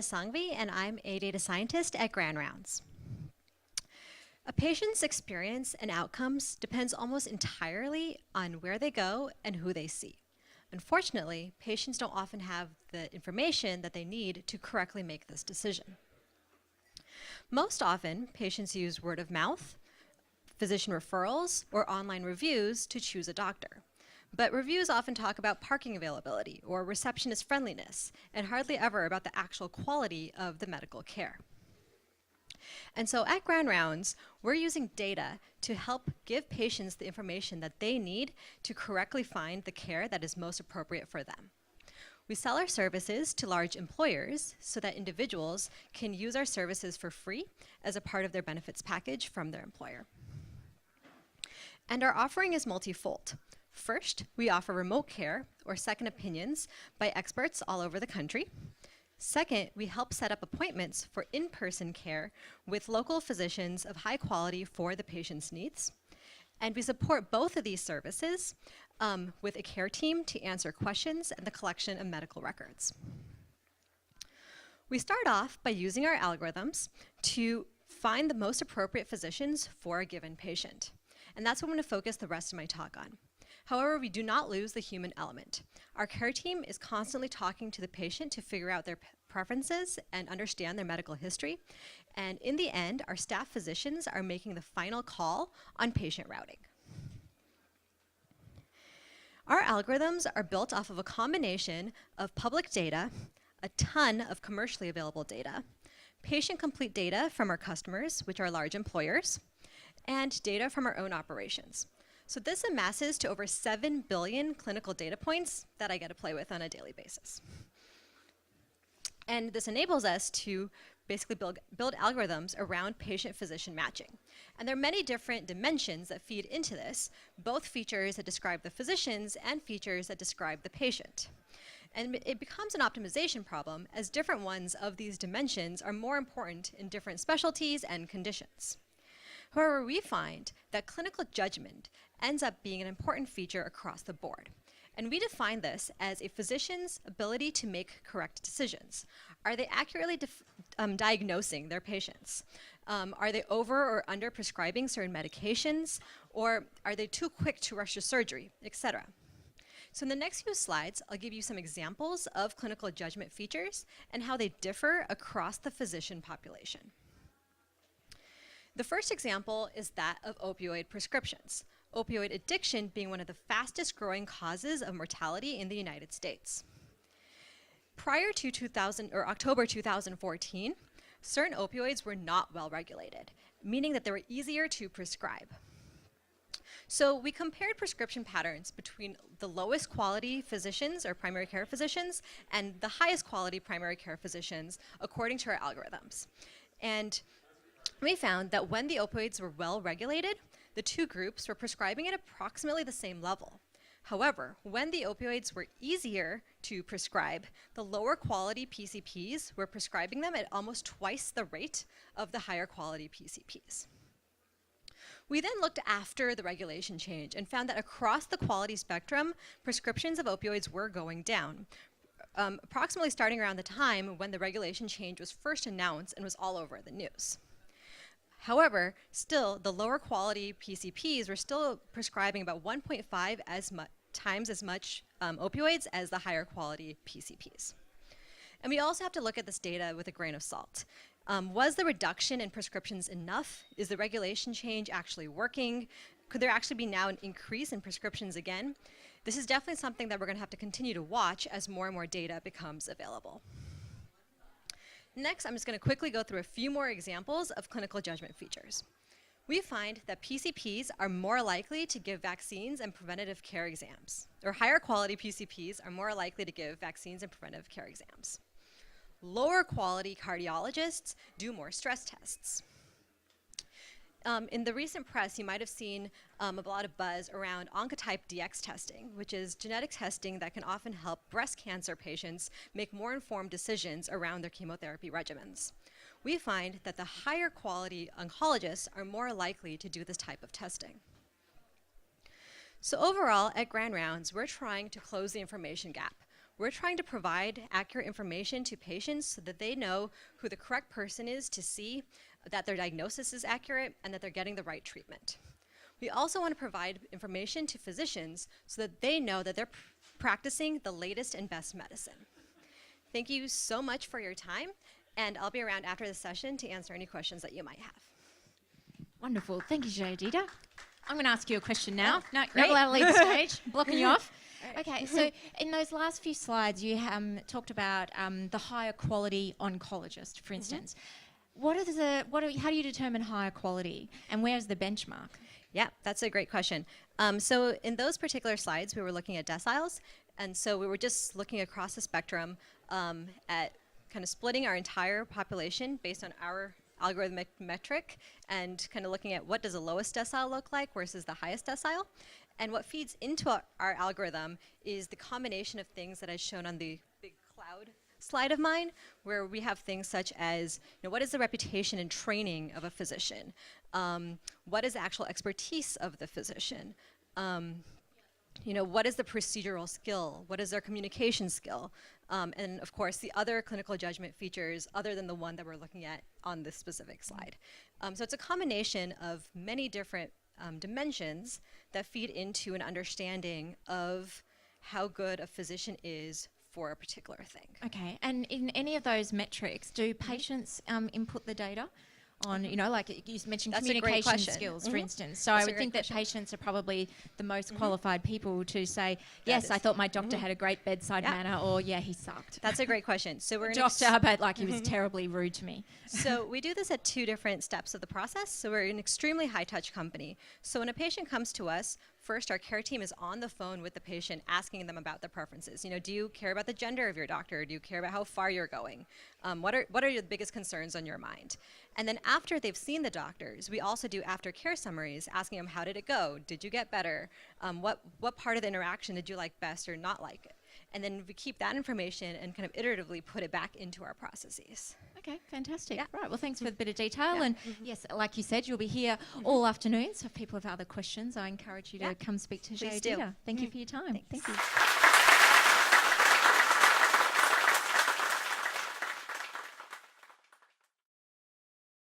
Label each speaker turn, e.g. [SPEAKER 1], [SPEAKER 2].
[SPEAKER 1] Sanghvi, and I'm a data scientist at Grand Rounds. A patient's experience and outcomes depends almost entirely on where they go and who they see. Unfortunately, patients don't often have the information that they need to correctly make this decision. Most often, patients use word of mouth, physician referrals, or online reviews to choose a doctor. But reviews often talk about parking availability or receptionist friendliness, and hardly ever about the actual quality of the medical care. And so at Grand Rounds, we're using data to help give patients the information that they need to correctly find the care that is most appropriate for them. We sell our services to large employers so that individuals can use our services for free as a part of their benefits package from their employer. And our offering is multifold. First, we offer remote care or second opinions by experts all over the country. Second, we help set up appointments for in-person care with local physicians of high quality for the patient's needs. And we support both of these services with a care team to answer questions and the collection of medical records. We start off by using our algorithms to find the most appropriate physicians for a given patient. And that's what I'm going to focus the rest of my talk on. However, we do not lose the human element. Our care team is constantly talking to the patient to figure out their preferences and understand their medical history. And in the end, our staff physicians are making the final call on patient routing. Our algorithms are built off of a combination of public data, a ton of commercially available data, patient complete data from our customers, which are large employers, and data from our own operations. So this amasses to over 7 billion clinical data points that I get to play with on a daily basis. And this enables us to basically build algorithms around patient-physician matching. And there are many different dimensions that feed into this, both features that describe the physicians and features that describe the patient. And it becomes an optimization problem as different ones of these dimensions are more important in different specialties and conditions. However, we find that clinical judgment ends up being an important feature across the board. And we define this as a physician's ability to make correct decisions. Are they accurately diagnosing their patients? Are they over or under prescribing certain medications? Or are they too quick to rush to surgery, etc.? So in the next few slides, I'll give you some examples of clinical judgment features and how they differ across the physician population. The first example is that of opioid prescriptions, opioid addiction being one of the fastest growing causes of mortality in the United States. Prior to October 2014, certain opioids were not well regulated, meaning that they were easier to prescribe. So we compared prescription patterns between the lowest quality physicians or primary care physicians and the highest quality primary care physicians according to our algorithms. And we found that when the opioids were well regulated, the two groups were prescribing at approximately the same level. However, when the opioids were easier to prescribe, the lower quality PCPs were prescribing them at almost twice the rate of the higher quality PCPs. We then looked after the regulation change and found that across the quality spectrum, prescriptions of opioids were going down, approximately starting around the time when the regulation change was first announced and was all over the news. However, still, the lower quality PCPs were still prescribing about 1.5 times as much opioids as the higher quality PCPs. And we also have to look at this data with a grain of salt. Was the reduction in prescriptions enough? Is the regulation change actually working? Could there actually be now an increase in prescriptions again? This is definitely something that we're going to have to continue to watch as more and more data becomes available. Next, I'm just going to quickly go through a few more examples of clinical judgment features. We find that PCPs are more likely to give vaccines and preventative care exams, or higher quality PCPs are more likely to give vaccines and preventative care exams. Lower quality cardiologists do more stress tests. In the recent press, you might have seen a lot of buzz around Oncotype DX testing, which is genetic testing that can often help breast cancer patients make more informed decisions around their chemotherapy regimens. We find that the higher quality oncologists are more likely to do this type of testing. So overall, at Grand Rounds, we're trying to close the information gap. we're trying to provide accurate information to patients so that they know who the correct person is to see, that their diagnosis is accurate, and that they're getting the right treatment. We also want to provide information to physicians so that they know that they're practicing the latest and best medicine. Thank you so much for your time, and I'll be around after the session to answer any questions that you might have.
[SPEAKER 2] Wonderful. Thank you, Jayodita. I'm going to ask you a question now.
[SPEAKER 1] Oh,
[SPEAKER 2] no,
[SPEAKER 1] great.
[SPEAKER 2] not allowed to leave the stage. Blocking you off.
[SPEAKER 1] Right.
[SPEAKER 2] Okay, so in those last few slides, you talked about the higher quality oncologist, for instance. How do you determine higher quality, and where's the benchmark?
[SPEAKER 1] Yeah, that's a great question. So in those particular slides, we were looking at deciles, and so we were just looking across the spectrum at kind of splitting our entire population based on our algorithmic metric and kind of looking at what does the lowest decile look like versus the highest decile. And what feeds into our algorithm is the combination of things that I've shown on the big cloud slide of mine, where we have things such as, what is the reputation and training of a physician? What is the actual expertise of the physician? What is the procedural skill? What is their communication skill? And of course, the other clinical judgment features other than the one that we're looking at on this specific slide. So it's a combination of many different dimensions that feed into an understanding of how good a physician is for a particular thing.
[SPEAKER 2] Okay, and in any of those metrics, do patients input the data on, like you mentioned,
[SPEAKER 1] That's
[SPEAKER 2] communication skills, for instance. So I would think that patients are probably the most qualified people to say, yes, I thought my doctor had a great bedside manner, or yeah, he sucked.
[SPEAKER 1] That's a great question. So we're
[SPEAKER 2] doctor, but like he was terribly rude to me.
[SPEAKER 1] So we do this at two different steps of the process. So we're an extremely high-touch company. So when a patient comes to us, first, our care team is on the phone with the patient asking them about their preferences. Do you care about the gender of your doctor? Do you care about how far you're going? What are your biggest concerns on your mind? And then after they've seen the doctors, we also do aftercare summaries asking them, how did it go? Did you get better? What part of the interaction did you like best or not like it? And then we keep that information and kind of iteratively put it back into our processes.
[SPEAKER 2] Okay, fantastic. Yeah. Right, well, thanks for the bit of detail.
[SPEAKER 1] Yeah.
[SPEAKER 2] And yes, like you said, you'll be here all afternoon. So if people have other questions, I encourage you to come speak to Jayodita. Thank you for your time.
[SPEAKER 1] Thanks.
[SPEAKER 2] Thank you.